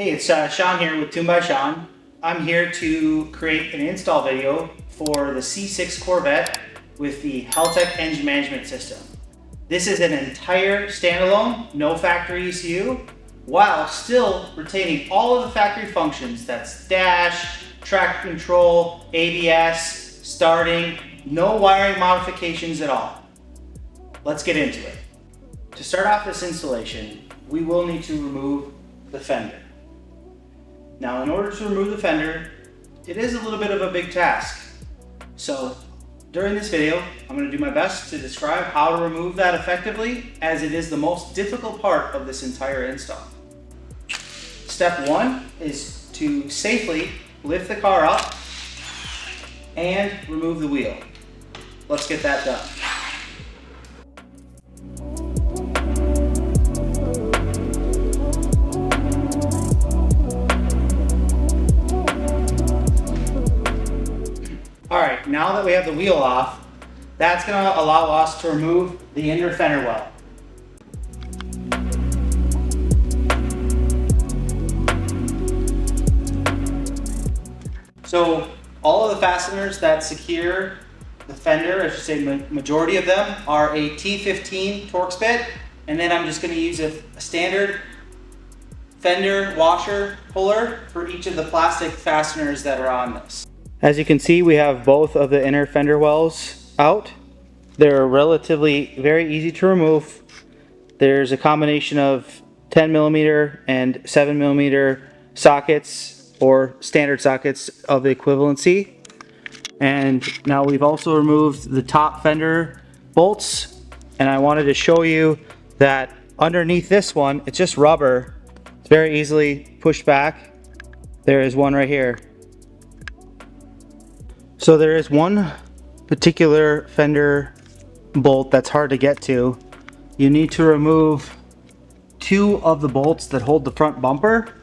Hey, it's Sean here with Tune by Sean. I'm here to create an install video for the C6 Corvette with the Haltech engine management system. This is an entire standalone, no factory ECU, while still retaining all of the factory functions. That's dash, traction control, ABS, starting, no wiring modifications at all. Let's get into it. To start off this installation, we will need to remove the fender. Now, in order to remove the fender, it is a little bit of a big task. So during this video, I'm going to do my best to describe how to remove that effectively, as it is the most difficult part of this entire install. Step one is to safely lift the car up and remove the wheel. Let's get that done. Alright, now that we have the wheel off, that's going to allow us to remove the inner fender well. So all of the fasteners that secure the fender, I should say majority of them, are a T15 Torx bit, and then I'm just going to use a standard fender washer puller for each of the plastic fasteners that are on this. As you can see, we have both of the inner fender wells out. They're relatively very easy to remove. There's a combination of 10mm and 7mm sockets, or standard sockets of the equivalency. And now we've also removed the top fender bolts, and I wanted to show you that underneath this one, it's just rubber. It's very easily pushed back. There is one right here. So there is one particular fender bolt that's hard to get to. You need to remove two of the bolts that hold the front bumper.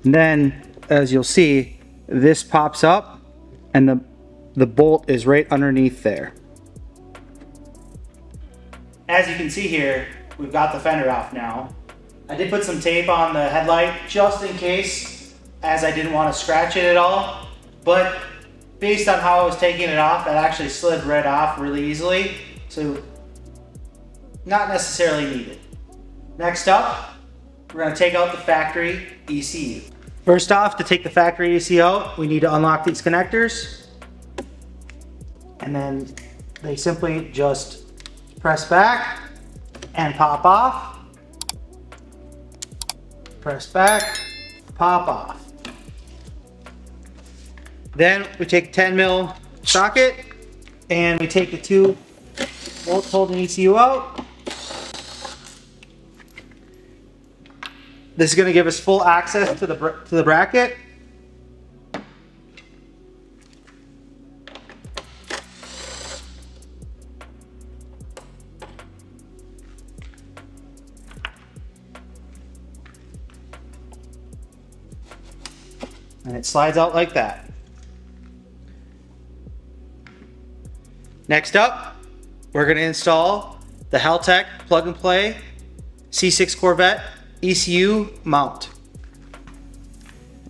And then, as you'll see, this pops up and the bolt is right underneath there. As you can see here, we've got the fender off now. I did put some tape on the headlight just in case, as I didn't want to scratch it at all. But based on how I was taking it off, that actually slid right off really easily. So not necessarily needed. Next up, we're going to take out the factory ECU. First off, to take the factory ECU out, we need to unlock these connectors. And then they simply just press back and pop off. Press back, pop off. Then we take a 10mm socket and we take the two bolts holding ECU out. This is going to give us full access to the bracket. And it slides out like that. Next up, we're going to install the Haltech plug and play C6 Corvette ECU mount.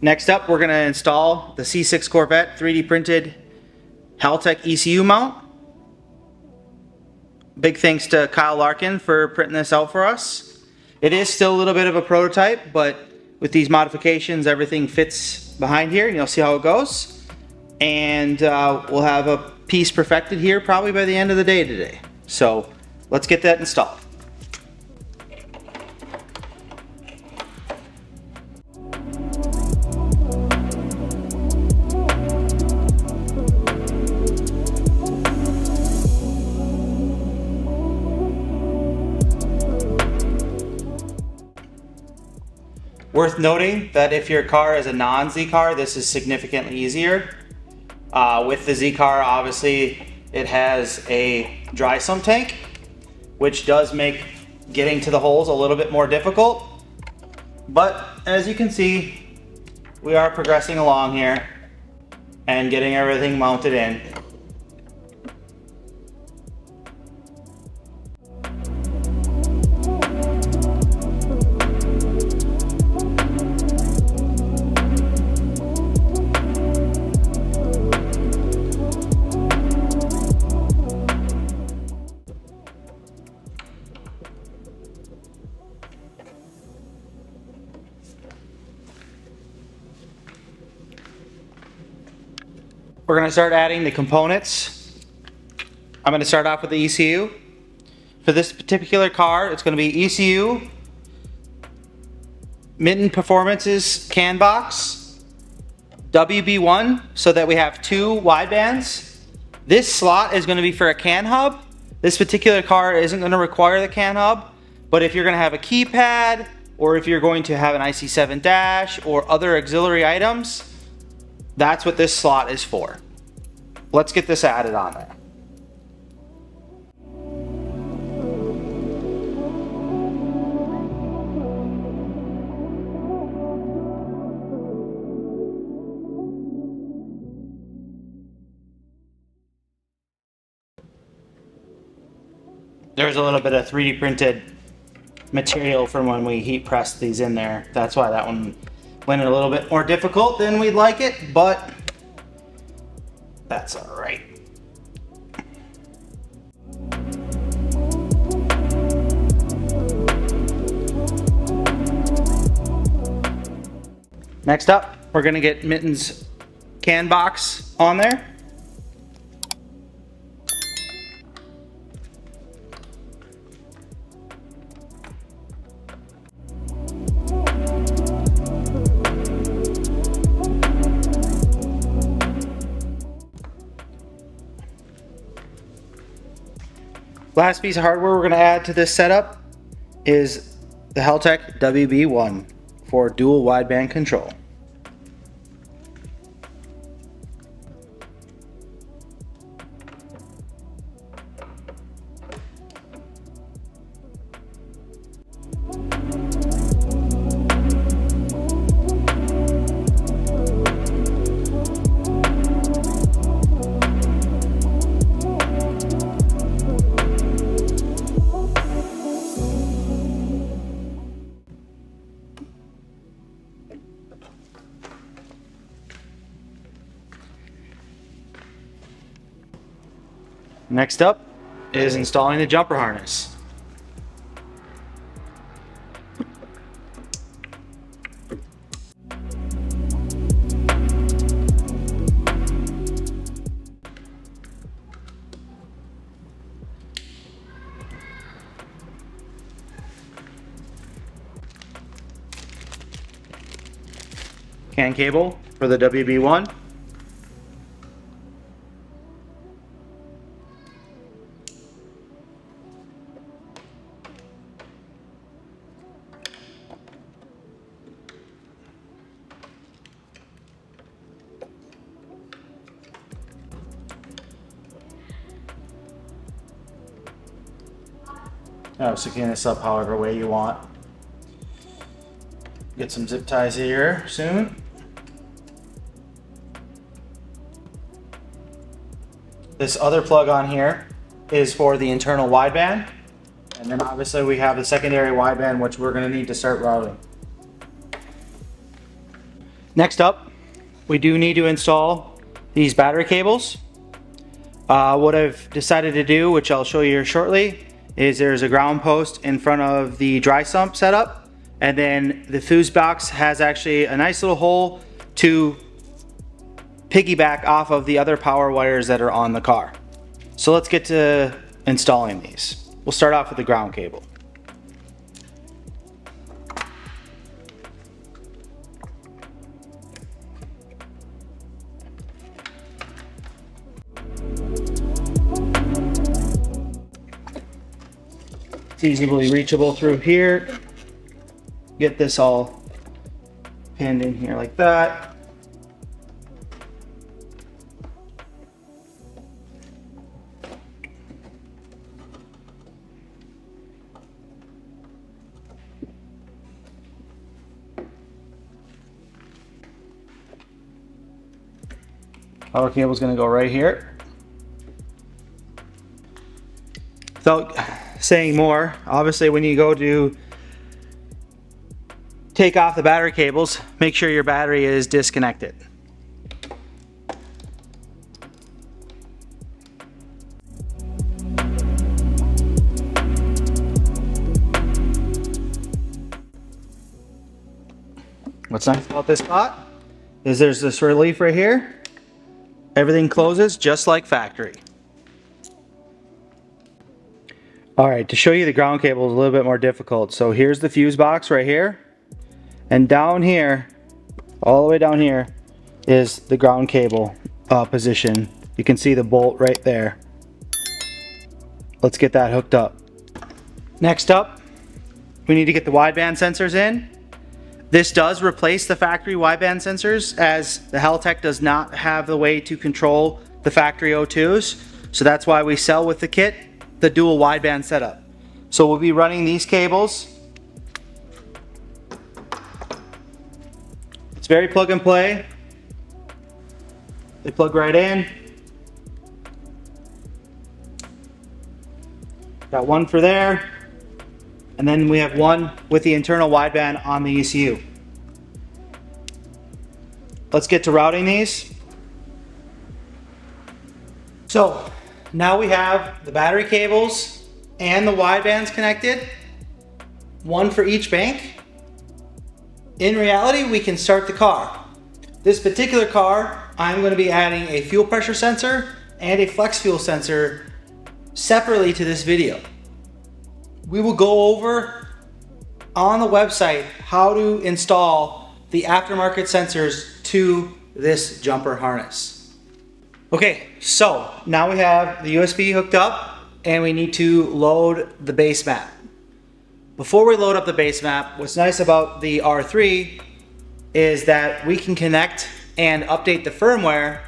Next up, we're going to install the C6 Corvette 3D printed Haltech ECU mount. Big thanks to Kyle Larkin for printing this out for us. It is still a little bit of a prototype, but with these modifications, everything fits behind here, and you'll see how it goes. And we'll have a piece perfected here probably by the end of the day today. So let's get that installed. Worth noting that if your car is a non-Z car, this is significantly easier. With the Z car, obviously, it has a dry sump tank, which does make getting to the holes a little bit more difficult. But as you can see, we are progressing along here and getting everything mounted in. we're going to start adding the components. I'm going to start off with the ECU. For this particular car, it's going to be ECU, Minton Performance's CAN box, WB1, so that we have 2 widebands. This slot is going to be for a CAN hub. This particular car isn't going to require the CAN hub, but if you're going to have a keypad, or if you're going to have an IC7 dash or other auxiliary items, that's what this slot is for. Let's get this added on there. There's a little bit of 3D printed material from when we heat pressed these in there. That's why that one went a little bit more difficult than we'd like it, but that's all right. Next up, we're gonna get Minton's CAN box on there. Last piece of hardware we're going to add to this setup is the Haltech WB1 for dual wideband control. Next up is installing the jumper harness. CAN cable for the WB1. Secure this up however way you want. Get some zip ties here soon. This other plug on here is for the internal wideband, and then obviously we have the secondary wideband, which we're going to need to start routing. Next up, we do need to install these battery cables. What I've decided to do, which I'll show you here shortly, is there's a ground post in front of the dry sump setup, and then the fuse box has actually a nice little hole to piggyback off of the other power wires that are on the car. So let's get to installing these. We'll start off with the ground cable. It's easily reachable through here. Get this all pinned in here like that. Power cable is going to go right here. Without saying more, obviously when you go to take off the battery cables, make sure your battery is disconnected. What's nice about this spot is there's this relief right here. Everything closes just like factory. Alright, to show you the ground cable is a little bit more difficult. So here's the fuse box right here. And down here, all the way down here, is the ground cable position. You can see the bolt right there. Let's get that hooked up. Next up, we need to get the wideband sensors in. This does replace the factory wideband sensors, as the Haltech does not have the way to control the factory O2s. So that's why we sell with the kit the dual wideband setup. So we'll be running these cables. It's very plug and play. They plug right in. Got one for there. And then we have one with the internal wideband on the ECU. Let's get to routing these. So now we have the battery cables and the widebands connected, one for each bank. In reality, we can start the car. This particular car, I'm going to be adding a fuel pressure sensor and a flex fuel sensor separately to this video. We will go over on the website how to install the aftermarket sensors to this jumper harness. Okay, so now we have the USB hooked up and we need to load the base map. Before we load up the base map, what's nice about the R3 is that we can connect and update the firmware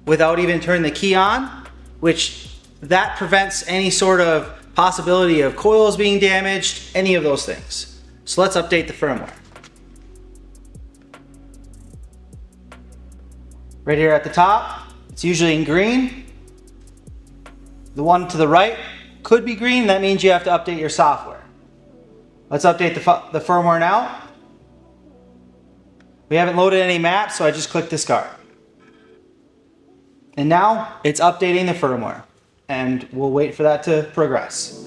without even turning the key on, which that prevents any sort of possibility of coils being damaged, any of those things. So let's update the firmware. Right here at the top, it's usually in green. The one to the right could be green, that means you have to update your software. Let's update the firmware now. We haven't loaded any maps, so I just click discard. And now it's updating the firmware, and we'll wait for that to progress.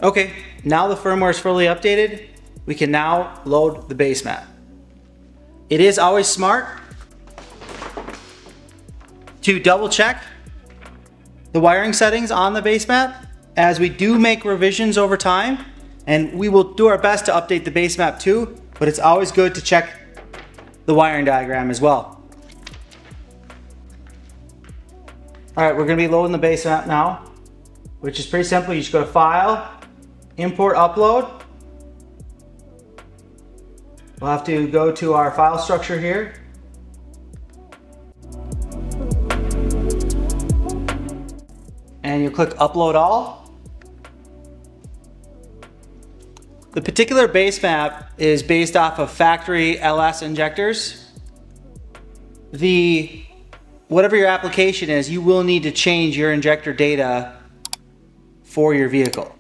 Okay, now the firmware is fully updated. We can now load the base map. It is always smart to double check the wiring settings on the base map, as we do make revisions over time, and we will do our best to update the base map too, but it's always good to check the wiring diagram as well. All right, we're gonna be loading the base map now, which is pretty simple. You just go to File, Import Upload. We'll have to go to our file structure here. And you click Upload All. The particular base map is based off of factory LS injectors. Whatever your application is, you will need to change your injector data for your vehicle.